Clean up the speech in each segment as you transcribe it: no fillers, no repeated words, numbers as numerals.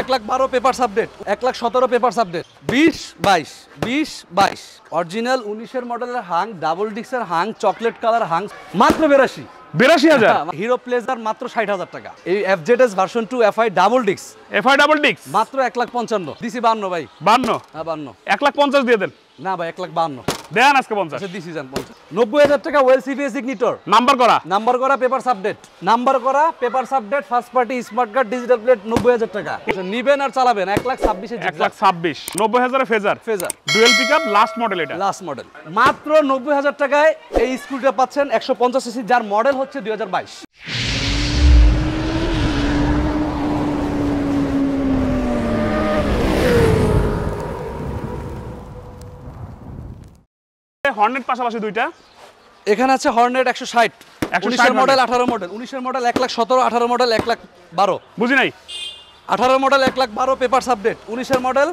1,12,000 papers update, 1,17,000 papers update, 20-22 original 19-এর মডেলের হাং, double ডিক্সের Hang, chocolate colour Hang, মাত্র 82,000 হিরো প্লেজার মাত্র 60,000 টাকা। এই FZS ভার্সন 2 FI ডাবল ডিক্স মাত্র 1,55,000 দিছি 52 ভাই 52 হ্যাঁ 52 1,50,000 দিয়ে দেন না ভাই 1,52,000 দেন আজকে 50 আচ্ছা দিছি জান 50 90,000 টাকা ওয়েল সিপিএস ইগনিটর নাম্বার করা পেপারস আপডেট, নাম্বার করা papers update, first party smart card digital plate 90,000 টাকা। আচ্ছা নিবেন আর চালাবেন 1,26,000 এ 1,26,000 90,000 phasor dual pickup last model, এটা লাস্ট মডেল মাত্র 90,000 টাকায় এই স্কুটিটা পাচ্ছেন 150 সিসি, যার মডেল হচ্ছে 2022। হর্নেট পাশাপাশি দুইটা এখানে আছে Hornet 160 19 model 18 model, 19 model 1,17,000, 18 model 1,12,000 বুঝি নাই 18 model 1,12,000 papers update, 19 model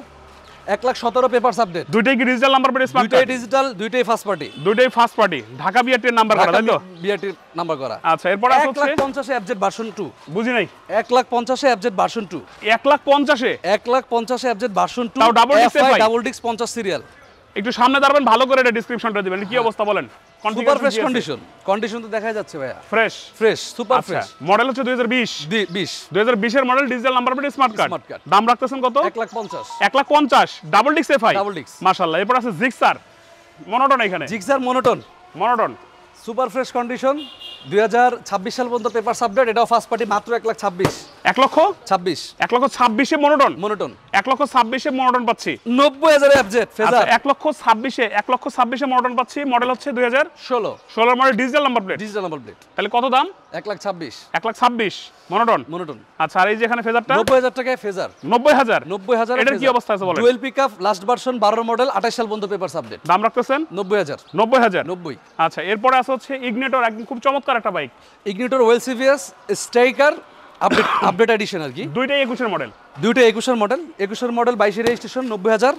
1,17,000 papers update. দুইটাই কি ডিজিটাল নাম্বার প্লেট স্মার্ট দুইটাই ডিজিটাল, দুইটাই ফার্স্ট পার্টি, দুইটাই ফার্স্ট পার্টি ঢাকা বিআরটির নাম্বার করা, তাই তো বিআরটি নাম্বার করা। আচ্ছা এরপর আছে 1,50,000 FZ ভার্সন 2 বুঝি নাই 1,50,000 FZ ভার্সন 2 1,50,000 1,50,000 FZ ভার্সন 2 তাও ডাবল ডিক্স FI ডাবল ডিক্স 50 সিরিয়াল। একটু সামনে দাঁড়াবেন, ভালো করে এটা ডেসক্রিপশনটা দিবেন, কি অবস্থা বলেন। সুপার ফ্রেশ কন্ডিশন তো দেখা যাচ্ছে ভাইয়া, ফ্রেশ সুপার ফ্রেশ। মডেল হচ্ছে 2020 এর model, digital number plate smart card. দাম রাখতেছেন কত? 1,50,000 ডাবল ডিক্স FI মাশাআল্লাহ। এরপর আছে জিক্সার মনোটন, এখানে Gixxer monotone super fresh condition 2026 সাল পর্যন্ত পেপারস আপডেট, এটাও ফার্স্ট পার্টি মাত্র 1,26,000 1,26,000 মনোটন 1,26,000 মনোটন পাচ্ছি। 90,000 FZ ফেজার 1,26,000 মনোটন পাচ্ছি। মডেল হচ্ছে 2016 মডেল, ডিজিটাল নাম্বার প্লেট তাহলে কত দাম? 1,26,000 মনোটন। আচ্ছা আর এই যে এখানে ফেজারটা 90,000 টাকায় ফেজার 90,000 এটার কি অবস্থা আছে বলেন। Dual pickup last version 12 model 28 সাল পর্যন্ত পেপারস আপডেট, দাম রাখতেছেন 90,000 আচ্ছা এরপরে আছে হচ্ছে ইগনিটর, একদম খুব চমৎকার একটা bike, Ignitor well CVS striker update edition আর কি। দুইটাই 21 এর মডেল, 21 এর মডেল 22 এর রেজিস্ট্রেশন 90,000,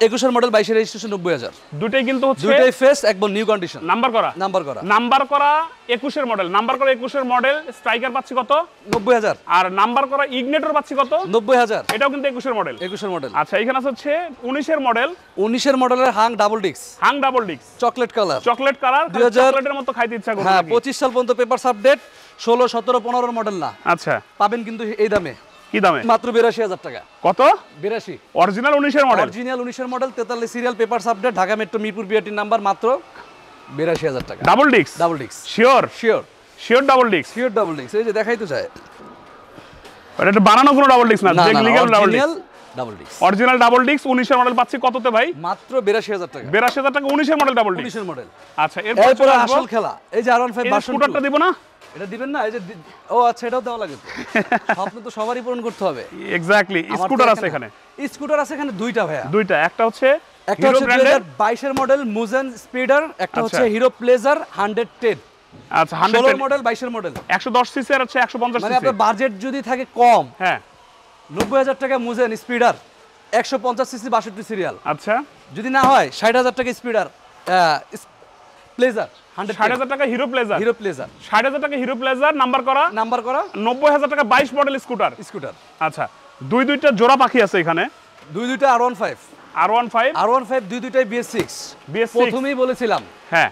21 এর মডেল 22 এর রেজিস্ট্রেশন 90,000। দুইটাই কিন্তু হচ্ছে দুইটাই ফ্রেশ একদম নিউ কন্ডিশন, নাম্বার করা 21 এর মডেল, নাম্বার করা 21 এর মডেল। স্ট্রাইকার পাচ্ছি কত? 90,000। আর নাম্বার করা ইগনিটর পাচ্ছি কত? 90,000। এটাও কিন্তু 21 এর মডেল। আচ্ছা এখানে আছে হচ্ছে 19 এর মডেলের হাং ডাবল ডিক্স চকলেট কালার 2000 চকলেটের মতো খাইতে ইচ্ছা করে। হ্যাঁ 25 সাল পর্যন্ত পেপারস আপডেট, 16 17 15 মডেল না। আচ্ছা পাবেন কিন্তু এই দামে। কি দামে? মাত্র 82,000 টাকা। কত? 82 অরিজিনাল 19 এর model, 43 serial papers update, Dhaka metro Mirpur BRT number, মাত্র 82,000 টাকা। ডাবল ডিক্স শিওর ডাবল ডিক্স এই যে দেখাই তো চায়, এটা বানানো কোনো ডাবল ডিক্স না, লিগ্যাল ডাবল ডিক্স অরিজিনাল ডাবল ডিক্স 19 এর মডেল পাচ্ছি কততে ভাই? মাত্র 82,000 টাকা। 82,000 টাকা 19 এর মডেল ডাবল ডিক্স। 19 এর মডেল। আচ্ছা এরপর আসল খেলা এই যে R15 ভার্সন 2 স্কুটারটা দিব না, এটা দিবেন না? এই যে ও আচ্ছা এটাও দেওয়া লাগে তো, স্বপ্ন তো সবারই পূরণ করতে হবে। এক্স্যাক্টলি স্কুটার আছে এখানে, দুইটা ভাইয়া, একটা হচ্ছে 2022 এর মডেল মুজেন স্পিডার, একটা হচ্ছে হিরো প্লেজার 110। আচ্ছা 100 মডেল 22 এর মডেল 110 সিসি আর হচ্ছে 150 মানে সিসি। আপনার বাজেট যদি থাকে কম, হ্যাঁ 90,000 টাকা মুজেন স্পিডার 150 সিসি 62 সিরিয়াল। আচ্ছা যদি না হয় 60,000 টাকা স্পিডার প্লেজার 60,000 টাকা হিরো প্লেজার 60,000 টাকা হিরো প্লেজার নাম্বার করা 90,000 টাকা 22 মডেল স্কুটার। আচ্ছা দুইটা জোড়া পাখি আছে এখানে, দুইটা R15 দুইটাই BS6 প্রথমেই বলেছিলাম হ্যাঁ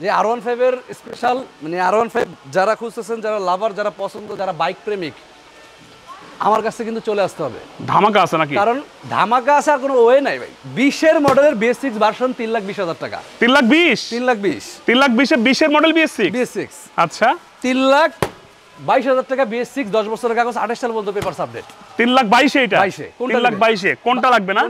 যে R15 এর স্পেশাল, মানে R15 যারা খুঁজতেছেন, যারা লাভার, যারা পছন্দ, যারা বাইক প্রেমিক, আমার কাছে কিন্তু চলে আসতে হবে। ধামাকা আছে নাকি? কারণ ধামাকা আছে আর কোনো ওয়ে নাই ভাই। 20 এর মডেলের BS6 ভার্সন 3,20,000 টাকা। 3,20,000 20 এর মডেল BS6 আচ্ছা 3,22,000 টাকা BS6 10 বছরের কাগজ 28 সাল পর্যন্ত পেপারস আপডেট। 3,22,000 এটা 3,22,000 কোনটা লাগবে না?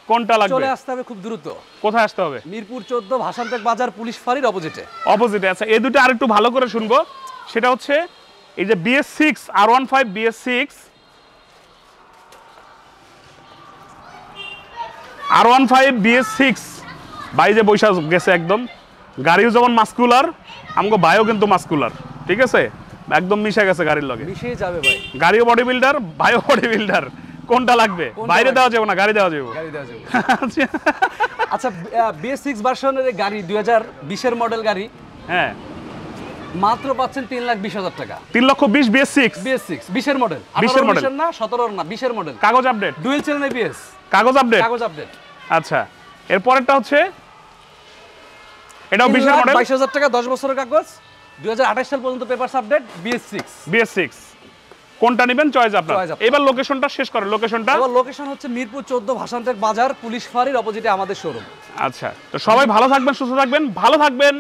কোনটা লাগবে? চলে আসতে হবে খুব দ্রুত। কোথায় আসতে হবে? মিরপুর 14 ভাসানটেক বাজার পুলিশ ফাঁড়ির অপোজিটে। আচ্ছা এই দুটো আরেকটু ভালো করে শুনবো, সেটা হচ্ছে এই যে BS6 R15 BS6 ভাই যে বৈশা গেছে একদম, গাড়িও যেমন মাস্কুলার, আমগো ভাইও কিন্তু মাস্কুলার, ঠিক আছে একদম মিশে গেছে গাড়ির লগে, মিশে যাবে ভাই। গাড়িও বডি বিল্ডার, ভাইও বডি বিল্ডার। কোনটা লাগবে? বাইরে দেওয়া যাবে না, গাড়ি দেওয়া যাবে। আচ্ছা BS6 ভার্সনের গাড়ি 2020 এর মডেল গাড়ি, হ্যাঁ মাত্র পাচ্ছেন 3,20,000 টাকা। 3,20,000 BS6 BS6 20 এর মডেল, 20 এর মডেল না 17 না 20 এর মডেল। কাগজ আপডেট, ডুয়েল চ্যানেল ABS, কাগজ আপডেট, কাগজ আপডেট। আচ্ছা এর পরেরটা হচ্ছে এটাও 20 এর মডেল, 22,000 টাকা, 10 বছরের কাগজ, 2028 সাল পর্যন্ত পেপারস আপডেট, BS6। কোনটা নেবেন চয়েস আপনার। চয়েস আপনার। এবার লোকেশনটা শেষ করেন, লোকেশনটা। এবার লোকেশন হচ্ছে মিরপুর 14 ভাষান্তের বাজার, পুলিশ ফাঁড়ির অপোজিটে আমাদের শোরুম। আচ্ছা তো সবাই ভালো থাকবেন, সুস্থ থাকবেন। ভালো থাকবেন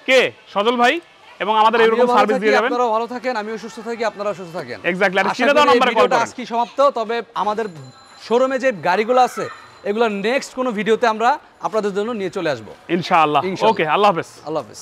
কে? সজল ভাই, এবং আমাদের এরকম সার্ভিস দিয়ে যাবেন। আপনারাও ভালো থাকেন, আমিও সুস্থ থাকি, আপনারাও সুস্থ থাকেন। এক্স্যাক্টলি। আর স্ক্রিনে দেওয়া নম্বরে কল করেন। আজকে সমাপ্ত, তবে আমাদের শোরুমে যে গাড়িগুলো আছে এগুলো নেক্সট কোনো ভিডিওতে আমরা আপনাদের জন্য নিয়ে চলে আসবো ইনশাআল্লাহ। ওকে, আল্লাহ হাফেজ। আল্লাহ হাফেজ।